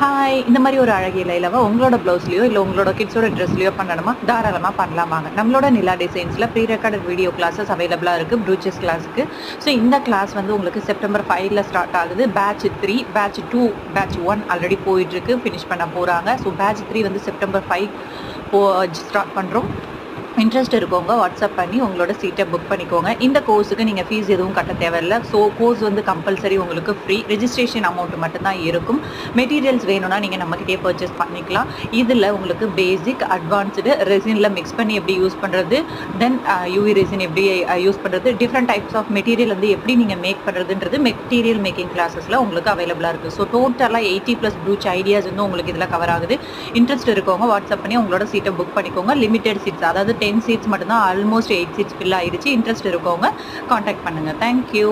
Hi! இந்த மாரி ஒரு அழகிய லைலாவ உங்களோட ப்ளவுஸ்லயோ, இல்ல உங்களோட கிட்ஸோட ட்ரெஸ்லயோ பண்ணணுமா? தாராளமா பண்ணலாம் வாங்க. நம்மளோட நிலா டிசைன்ஸ்ல ப்ரீ ரெக்கார்டட் வீடியோ கிளாஸஸ் அவைலபிளா இருக்கு. ப்ரூச்சஸ் கிளாஸ்க்கு. ஸோ இந்த கிளாஸ் வந்து உங்களுக்கு செப்டம்பர் 5ல ஸ்டார்ட் ஆகுது. பேட்ச் 3, பேட்ச் 2, பேட்ச் 1 ஆல்ரெடி போயிட்டுருக்கு. ஃபினிஷ் பண்ண போறாங்க. ஸோ பேட்ச் 3 வந்து செப்டம்பர் 5 போ ஸ்டார்ட் பண்றோம். இன்ட்ரெஸ்ட் இருக்கவங்க வாட்ஸ்அப் பண்ணி உங்களோட சீட்டை புக் பண்ணிக்கோங்க. இந்த கோர்ஸுக்கு நீங்கள் ஃபீஸ் எதுவும் கட்ட தேவையில்ல. ஸோ கோர்ஸ் வந்து கம்பல்சரி உங்களுக்கு ஃப்ரீ. ரெஜிஸ்ட்ரேஷன் அமௌண்ட் மட்டும்தான் இருக்கும். மெட்டீரியல்ஸ் வேணும்னா நீங்கள் நம்மக்கிட்டே பர்ச்சேஸ் பண்ணிக்கலாம். இதில் உங்களுக்கு பேசிக், அட்வான்ஸ்டு ரெசினில் மிக்ஸ் பண்ணி எப்படி யூஸ் பண்ணுறது, தென் யூவி ரெசின் எப்படி யூஸ் பண்ணுறது, டிஃப்ரெண்ட் டைப்ஸ் ஆஃப் மெட்டீரியல் வந்து எப்படி நீங்கள் மேக் பண்ணுறதுன்றது மெட்டீரியல் மேக்கிங் கிளாஸஸில் உங்களுக்கு அவைலபிளாக இருக்குது. ஸோ டோட்டலாக 80+ ப்ரூச் ஐடியாஸ் வந்து உங்களுக்கு இதில் கவர் ஆகுது. இன்ட்ரெஸ்ட் இருக்கவங்க வாட்ஸ்அப் பண்ணி உங்களோட சீட்டை புக் பண்ணிக்கோங்க. லிமிடெட் சீட்ஸ், அதாவது 10 சீட்ஸ் மட்டும்தான், ஆல்மோஸ்ட் 8 சீட்ஸ் ஃபில் ஆயிடுச்சு. இன்ட்ரெஸ்ட் இருக்கவங்க காண்டாக்ட் பண்ணுங்கள். தேங்க்யூ.